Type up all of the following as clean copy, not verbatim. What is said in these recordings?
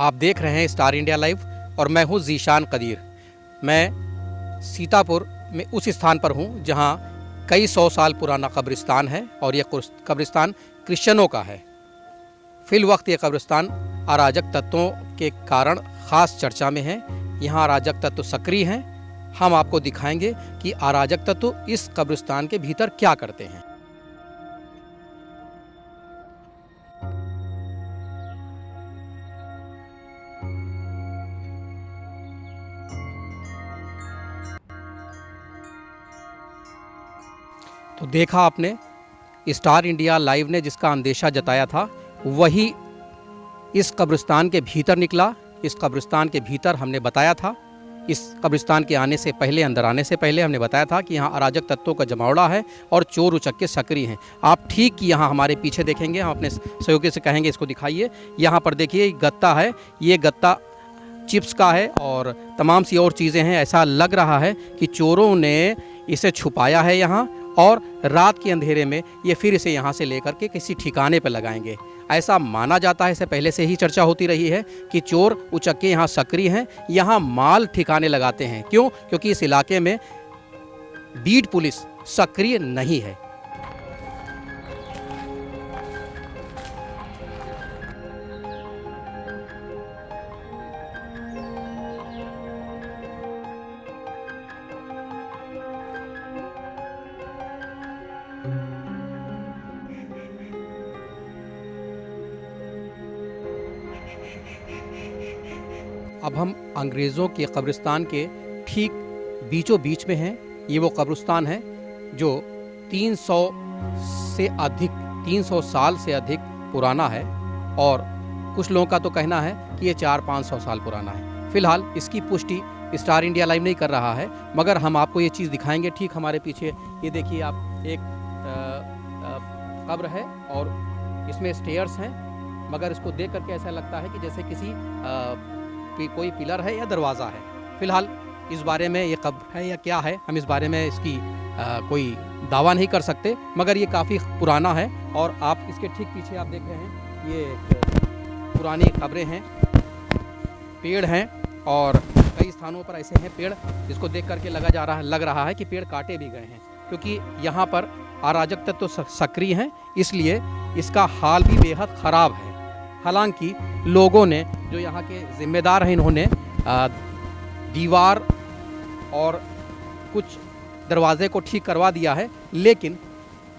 आप देख रहे हैं स्टार इंडिया लाइव और मैं हूं ज़ीशान कदीर। मैं सीतापुर में उस स्थान पर हूं जहां कई सौ साल पुराना कब्रिस्तान है और यह कब्रिस्तान क्रिश्चियनों का है। फिल वक्त ये कब्रिस्तान अराजक तत्वों के कारण ख़ास चर्चा में है। यहाँ अराजक तत्व सक्रिय हैं। हम आपको दिखाएंगे कि अराजक तत्व इस कब्रिस्तान के भीतर क्या करते हैं। तो देखा आपने, स्टार इंडिया लाइव ने जिसका अंदेशा जताया था वही इस कब्रिस्तान के भीतर निकला। इस कब्रिस्तान के भीतर हमने बताया था, इस कब्रिस्तान के आने से पहले, अंदर आने से पहले हमने बताया था कि यहाँ अराजक तत्वों का जमावड़ा है और चोर उचक्के सक्रिय हैं। आप ठीक यहाँ हमारे पीछे देखेंगे, हम अपने सहयोगी से कहेंगे इसको दिखाइए। यहाँ पर देखिए गत्ता है, ये गत्ता चिप्स का है और तमाम सी और चीज़ें हैं। ऐसा लग रहा है कि चोरों ने इसे छुपाया है यहाँ और रात के अंधेरे में ये फिर इसे यहाँ से लेकर के किसी ठिकाने पर लगाएंगे। ऐसा माना जाता है, इससे पहले से ही चर्चा होती रही है कि चोर उचक्के यहाँ सक्रिय हैं, यहाँ माल ठिकाने लगाते हैं। क्यों? क्योंकि इस इलाके में बीट पुलिस सक्रिय नहीं है। अब हम अंग्रेज़ों के कब्रिस्तान के ठीक बीचों बीच में हैं। ये वो कब्रिस्तान है जो 300 साल से अधिक पुराना है और कुछ लोगों का तो कहना है कि ये 400-500 साल पुराना है। फ़िलहाल इसकी पुष्टि स्टार इंडिया लाइव नहीं कर रहा है, मगर हम आपको ये चीज़ दिखाएंगे। ठीक हमारे पीछे ये देखिए आप, एक कब्र है और इसमें स्टेयर्स हैं, मगर इसको देख करके ऐसा लगता है कि जैसे किसी कोई पिलर है या दरवाज़ा है। फ़िलहाल इस बारे में ये कब्र है या क्या है, हम इस बारे में इसकी कोई दावा नहीं कर सकते, मगर ये काफ़ी पुराना है। और आप इसके ठीक पीछे आप देख रहे हैं, ये पुरानी कब्रें हैं, पेड़ हैं और कई स्थानों पर ऐसे हैं पेड़ जिसको देख करके लग रहा है कि पेड़ काटे भी गए हैं, क्योंकि यहाँ पर अराजक तत्व तो सक्रिय हैं, इसलिए इसका हाल भी बेहद ख़राब है। हालांकि लोगों ने, जो यहाँ के ज़िम्मेदार हैं, इन्होंने दीवार और कुछ दरवाजे को ठीक करवा दिया है, लेकिन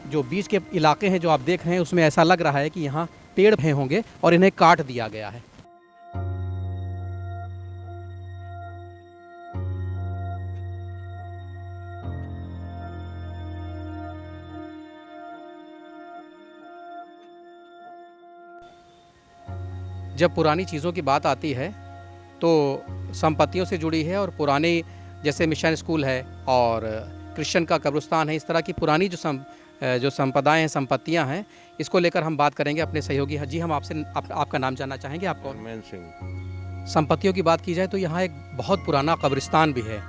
जो बीच के इलाके हैं जो आप देख रहे हैं उसमें ऐसा लग रहा है कि यहाँ पेड़ हैं होंगे और इन्हें काट दिया गया है। जब पुरानी चीज़ों की बात आती है तो संपत्तियों से जुड़ी है, और पुराने जैसे मिशन स्कूल है और क्रिश्चियन का कब्रिस्तान है, इस तरह की पुरानी जो संपदाएं हैं, संपत्तियां हैं, इसको लेकर हम बात करेंगे अपने सहयोगी। जी, हम आपसे आपका नाम जानना चाहेंगे। आप कौन? मैन सिंह। संपत्तियों की बात की जाए तो यहाँ एक बहुत पुराना कब्रिस्तान भी है।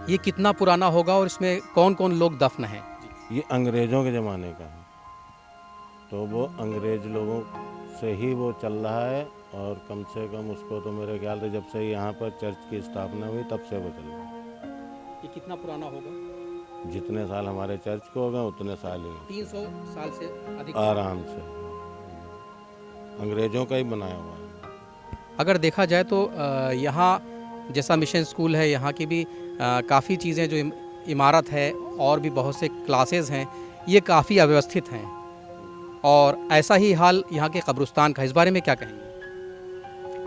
ये कितना पुराना होगा और इसमें कौन कौन लोग दफन हैं? ये अंग्रेज़ों के ज़माने का है, तो वो अंग्रेज़ लोगों से ही वो चल रहा है, और कम से कम उसको तो मेरे ख्याल से जब से यहाँ पर चर्च की स्थापना हुई तब से वो चल रहा है। ये कितना पुराना होगा? जितने साल हमारे चर्च को हो गए उतने साल ही 300 साल से अधिक आराम से अंग्रेज़ों का ही बनाया हुआ है। अगर देखा जाए तो यहाँ जैसा मिशन स्कूल है, यहाँ की भी काफ़ी चीज़ें, जो इमारत है और भी बहुत से क्लासेस हैं, ये काफ़ी अव्यवस्थित हैं, और ऐसा ही हाल यहाँ के कब्रिस्तान का। इस बारे में क्या कहेंगे?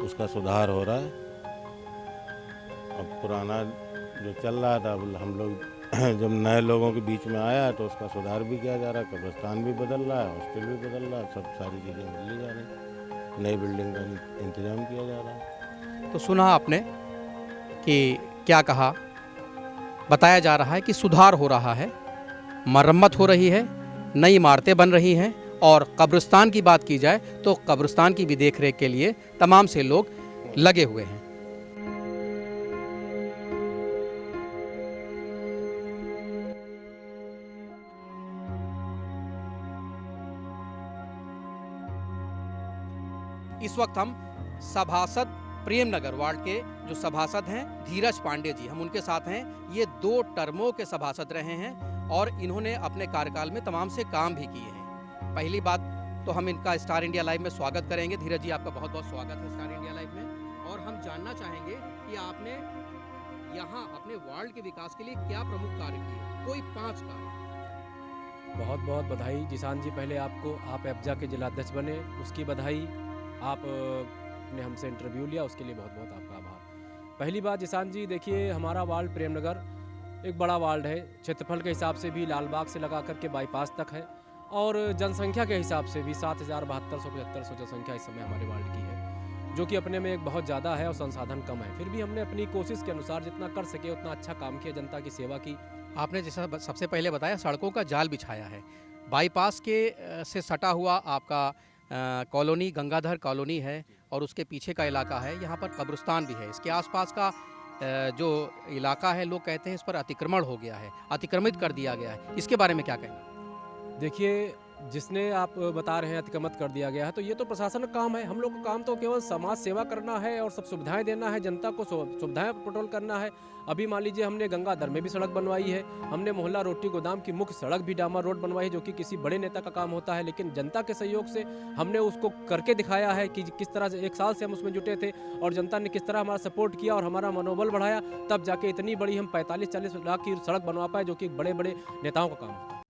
उसका सुधार हो रहा है। अब पुराना जो चल रहा था, हम लोग जब नए लोगों के बीच में आया तो उसका सुधार भी किया जा रहा है, कब्रिस्तान भी बदल रहा है, हॉस्टल भी बदल रहा है, सब सारी चीज़ें बदली जा रही, नई बिल्डिंग का इंतजाम किया जा रहा है। तो सुना आपने कि क्या कहा, बताया जा रहा है कि सुधार हो रहा है, मरम्मत हो रही है, नई इमारतें बन रही हैं, और कब्रिस्तान की बात की जाए तो कब्रिस्तान की भी देखरेख के लिए तमाम से लोग लगे हुए हैं। इस वक्त हम सभासद प्रेम नगर वार्ड के जो सभासद हैं धीरज पांडे जी, हम उनके साथ हैं। ये 2 टर्मों के सभासद रहे हैं और इन्होंने अपने कार्यकाल में तमाम से काम भी किए हैं। पहली बात तो हम इनका स्टार इंडिया लाइव में स्वागत करेंगे। धीरज जी, आपका बहुत बहुत स्वागत है स्टार इंडिया लाइव में। और हम जानना चाहेंगे कि आपने यहाँ अपने वार्ड के विकास के लिए क्या प्रमुख कार्य किए, कोई 5 कार्य। बहुत बहुत बधाई जिशान जी, पहले आपको, आप एब्जा के जिलाध्यक्ष बने, उसकी बधाई। आप ने हमसे इंटरव्यू लिया, उसके लिए बहुत बहुत आपका आभार। पहली बात जिशान जी, देखिए हमारा वार्ड प्रेमनगर एक बड़ा वार्ड है, क्षेत्रफल के हिसाब से भी लालबाग से लगा करके बाईपास तक है, और जनसंख्या के हिसाब से भी 7,7275 जनसंख्या इस समय हमारे वार्ड की है, जो कि अपने में एक बहुत ज़्यादा है और संसाधन कम है। फिर भी हमने अपनी कोशिश के अनुसार जितना कर सके उतना अच्छा काम किया, जनता की सेवा की। आपने जैसा सबसे पहले बताया, सड़कों का जाल बिछाया है। बाईपास के से सटा हुआ आपका कॉलोनी गंगाधर कॉलोनी है और उसके पीछे का इलाका है, यहाँ पर कब्रिस्तान भी है। इसके आसपास का जो इलाका है, लोग कहते हैं इस पर अतिक्रमण हो गया है, अतिक्रमित कर दिया गया है। इसके बारे में क्या कहेंगे? देखिए, जिसने आप बता रहे हैं अतिक्रमित कर दिया गया है, तो ये तो प्रशासन का काम है। हम लोग का काम तो केवल समाज सेवा करना है और सब सुविधाएं देना है, जनता को सुविधाएं पेट्रोल करना है। अभी मान लीजिए हमने गंगाधर में भी सड़क बनवाई है, हमने मोहल्ला रोटी गोदाम की मुख्य सड़क भी डामर रोड बनवाई है, जो कि किसी बड़े नेता का काम होता है, लेकिन जनता के सहयोग से हमने उसको करके दिखाया है कि किस तरह से 1 साल से हम उसमें जुटे थे और जनता ने किस तरह हमारा सपोर्ट किया और हमारा मनोबल बढ़ाया, तब जाके इतनी बड़ी हम 45-40 लाख की सड़क बनवा पाए, जो कि बड़े बड़े नेताओं का काम होता है।